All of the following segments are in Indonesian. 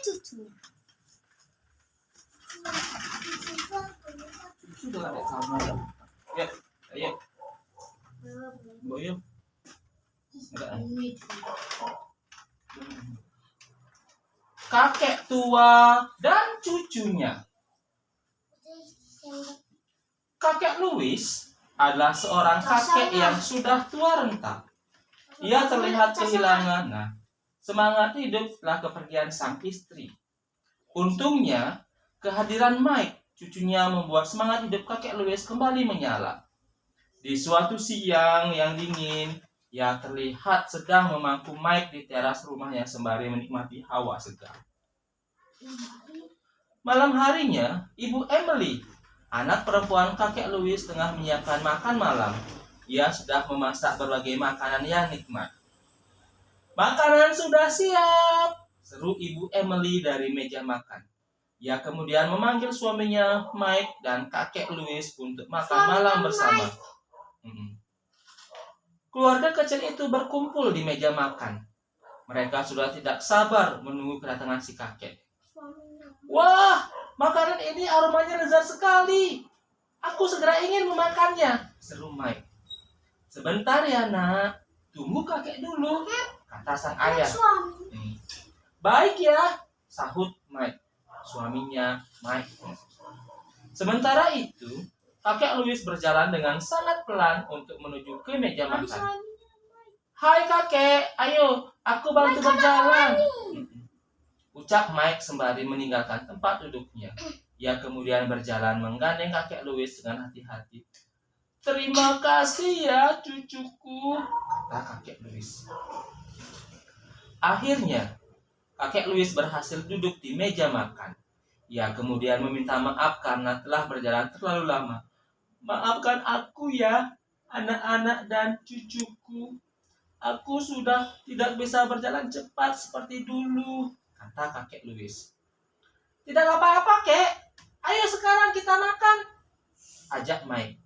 cucunya. Sudah ada kamar. Ya, ayo. Boyo. Kakek tua dan cucunya. Kakek Louis adalah seorang kakek yang sudah tua renta. Ia terlihat kehilangan semangat hidup setelah kepergian sang istri. Untungnya, kehadiran Mike, cucunya, membuat semangat hidup kakek Louis kembali menyala. Di suatu siang yang dingin, ia terlihat sedang memangku Mike di teras rumahnya sembari menikmati hawa segar. Malam harinya, Ibu Emily, anak perempuan kakek Louis, tengah menyiapkan makan malam. Ia sudah memasak berbagai makanan yang nikmat. "Makanan sudah siap!" seru Ibu Emily dari meja makan. Ia kemudian memanggil suaminya Mike dan kakek Louis untuk makan malam bersama. Keluarga kecil itu berkumpul di meja makan. Mereka sudah tidak sabar menunggu kedatangan si kakek. "Wah, makanan ini aromanya lezat sekali. Aku segera ingin memakannya," seru Mike. "Sebentar ya nak, tunggu kakek dulu," kata sang ayah. "Baik ya," sahut Mike, suaminya Mike. Sementara itu, kakek Louis berjalan dengan sangat pelan untuk menuju ke meja makan. "Hai kakek, ayo, aku bantu berjalan," ucap Mike sembari meninggalkan tempat duduknya. Ia kemudian berjalan menggandeng kakek Louis dengan hati-hati. "Terima kasih ya cucuku," kata kakek Louis. Akhirnya, kakek Louis berhasil duduk di meja makan. Ia kemudian meminta maaf karena telah berjalan terlalu lama. "Maafkan aku ya, anak-anak dan cucuku. Aku sudah tidak bisa berjalan cepat seperti dulu," kata kakek Louis. "Tidak apa-apa, kek. Ayo sekarang kita makan," ajak Mike.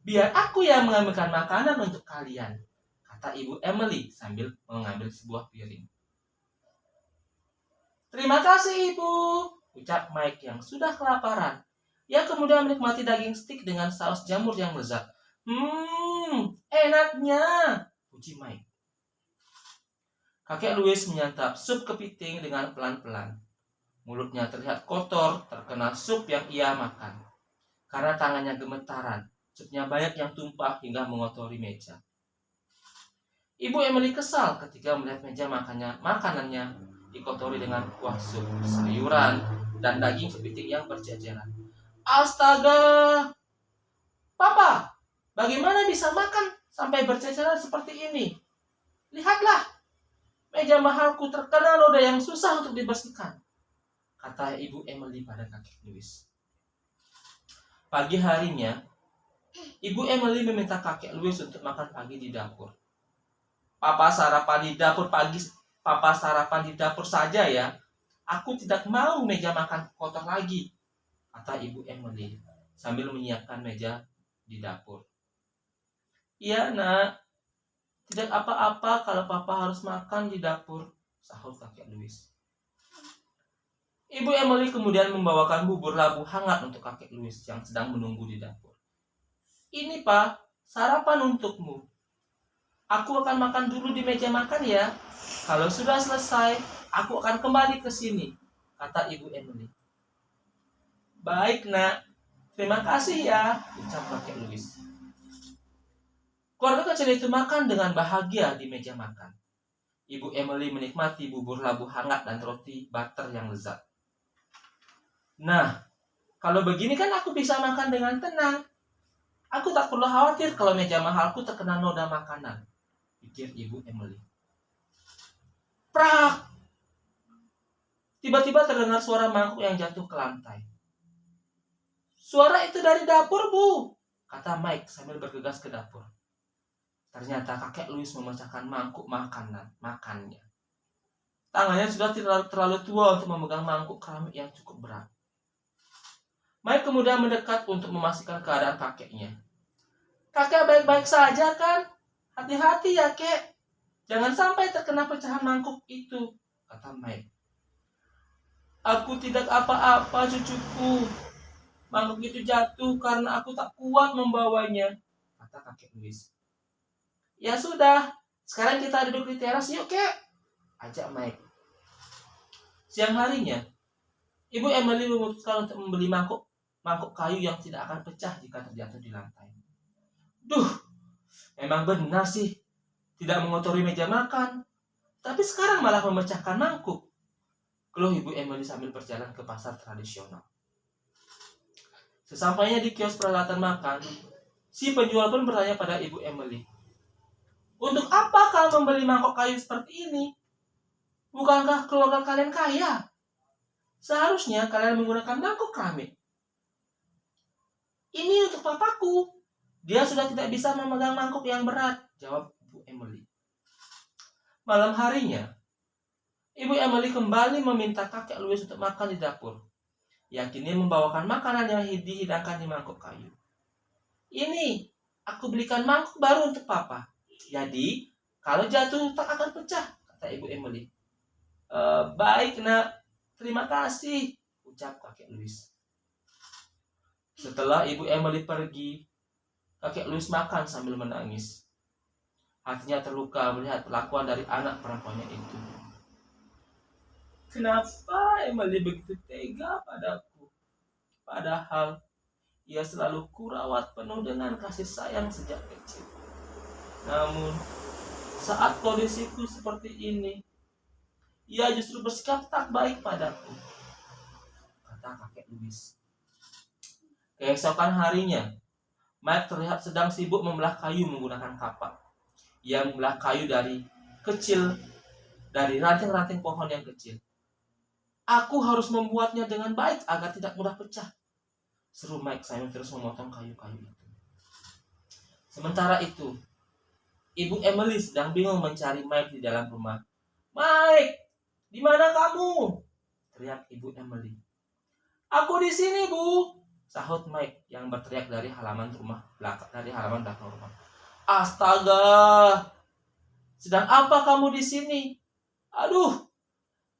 "Biar aku yang mengambilkan makanan untuk kalian," kata Ibu Emily sambil mengambil sebuah piring. "Terima kasih, Ibu," ucap Mike yang sudah kelaparan. Ia kemudian menikmati daging steak dengan saus jamur yang lezat. Enaknya," puji Mike. Kakek Louis menyantap sup kepiting dengan pelan-pelan. Mulutnya terlihat kotor terkena sup yang ia makan. Karena tangannya gemetaran, supnya banyak yang tumpah hingga mengotori meja. Ibu Emily kesal ketika melihat meja makanannya dikotori dengan kuah sup, sayuran, dan daging kepiting yang berjajaran. "Astaga! Papa, bagaimana bisa makan sampai berjajaran seperti ini? Lihatlah, meja mahalku terkena noda yang susah untuk dibersihkan," kata Ibu Emily pada kakek Louis. Pagi harinya, Ibu Emily meminta kakek Louis untuk makan pagi di dapur. Papa sarapan di dapur saja ya. Aku tidak mau meja makan kotor lagi," kata Ibu Emily sambil menyiapkan meja di dapur. "Iya nak, tidak apa-apa kalau papa harus makan di dapur," sahut kakek Louis. Ibu Emily kemudian membawakan bubur labu hangat untuk kakek Louis yang sedang menunggu di dapur. "Ini Pak, sarapan untukmu. Aku akan makan dulu di meja makan ya. Kalau sudah selesai, aku akan kembali ke sini," kata Ibu Emily. "Baik nak, terima kasih ya," ucap kakek Louis. Keluarga kecil itu makan dengan bahagia di meja makan. Ibu Emily menikmati bubur labu hangat dan roti butter yang lezat. "Nah, kalau begini kan aku bisa makan dengan tenang. Aku tak perlu khawatir kalau meja mahalku terkena noda makanan," pikir Ibu Emily. Prak! Tiba-tiba terdengar suara mangkuk yang jatuh ke lantai. "Suara itu dari dapur, Bu," kata Mike sambil bergegas ke dapur. Ternyata kakek Louis memecahkan mangkuk makannya. Tangannya sudah terlalu tua untuk memegang mangkuk keramik yang cukup berat. Mike kemudian mendekat untuk memastikan keadaan kakeknya. "Kakek baik-baik saja kan? Hati-hati ya, kek," Jangan sampai terkena pecahan mangkuk itu, kata Mike. Aku tidak apa-apa, cucuku. Mangkuk itu jatuh karena aku tak kuat membawanya, kata kakek Louis. Ya sudah, sekarang kita duduk di teras yuk, kek, ajak Mike. Siang harinya, Ibu Emily memutuskan untuk membeli mangkuk kayu yang tidak akan pecah jika terjatuh di lantai. Duh, memang benar sih, tidak mengotori meja makan, tapi sekarang malah memecahkan mangkuk, keluh Ibu Emily sambil berjalan ke pasar tradisional. Sesampainya di kios peralatan makan, si penjual pun bertanya pada Ibu Emily, untuk apa kau membeli mangkok kayu seperti ini? Bukankah keluarga kalian kaya? Seharusnya kalian menggunakan mangkok keramik. Ini untuk papaku. Dia sudah tidak bisa memegang mangkok yang berat, jawab Ibu Emily. Malam harinya, Ibu Emily kembali meminta kakek Louis untuk makan di dapur. Yang kini membawakan makanan yang dihidangkan di mangkok kayu. Ini, aku belikan mangkok baru untuk papa. Jadi, kalau jatuh tak akan pecah, kata Ibu Emily. Baik nak, terima kasih, ucap kakek Louis. Setelah Ibu Emily pergi, kakek Louis makan sambil menangis. Hatinya terluka melihat perlakuan dari anak perempuannya itu. Kenapa Emily begitu tega padaku? Padahal ia selalu kurawat penuh dengan kasih sayang sejak kecil. Namun, saat kondisiku seperti ini, ia justru bersikap tak baik padaku, kata kakek Louis. Keesokan harinya, Mike terlihat sedang sibuk membelah kayu menggunakan kapak. Ia membelah kayu dari ranting-ranting pohon yang kecil. Aku harus membuatnya dengan baik agar tidak mudah pecah, seru Mike sambil terus memotong kayu-kayu itu. Sementara itu, Ibu Emily sedang bingung mencari Mike di dalam rumah. Mike, di mana kamu? Teriak Ibu Emily. Aku di sini, Bu, sahut Mike yang berteriak dari halaman belakang rumah. Astaga, sedang apa kamu di sini? Aduh,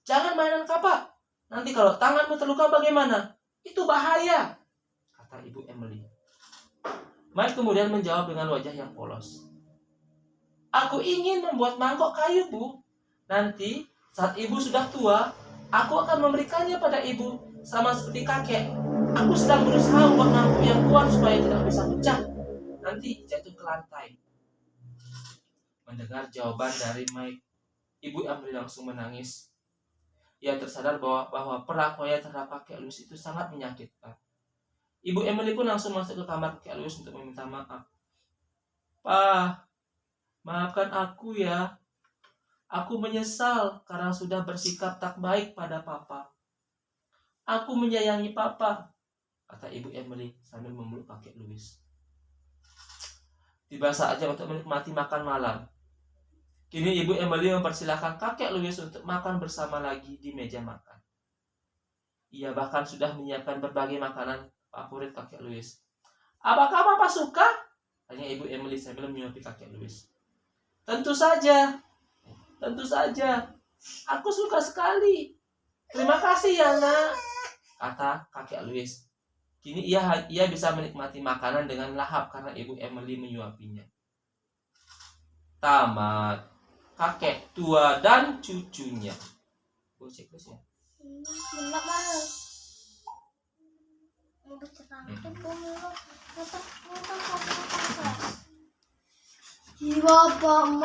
jangan mainan kapak. Nanti kalau tanganmu terluka bagaimana? Itu bahaya, kata Ibu Emily. Mike kemudian menjawab dengan wajah yang polos. Aku ingin membuat mangkok kayu, Bu. Nanti saat ibu sudah tua, aku akan memberikannya pada ibu, sama seperti kakek. Aku sedang berusaha membuat mangkok yang kuat supaya tidak bisa pecah, nanti jatuh ke lantai. Mendengar jawaban dari Mike, Ibu Emily langsung menangis. Ia tersadar bahwa perlakuannya terhadap kakek Louis itu sangat menyakitkan. Ibu Emily pun langsung masuk ke kamar kakek Louis untuk meminta maaf. Pak, maafkan aku ya. Aku menyesal karena sudah bersikap tak baik pada papa. Aku menyayangi papa, kata Ibu Emily sambil memeluk kakek Louis. Tiba saatnya untuk menikmati makan malam. Kini Ibu Emily mempersilahkan kakek Louis untuk makan bersama lagi di meja makan. Ia bahkan sudah menyiapkan berbagai makanan favorit kakek Louis. Apakah papa suka? Tanya Ibu Emily sambil menyuapi kakek Louis. Tentu saja. Aku suka sekali. Terima kasih ya nak, kata kakek Louis. Kini ia bisa menikmati makanan dengan lahap karena Ibu Emily menyuapinya. Tamat. Kakek tua dan cucunya. Cek terus ya. Belak mana? Mau bercerang itu belak. Iya, Bapak.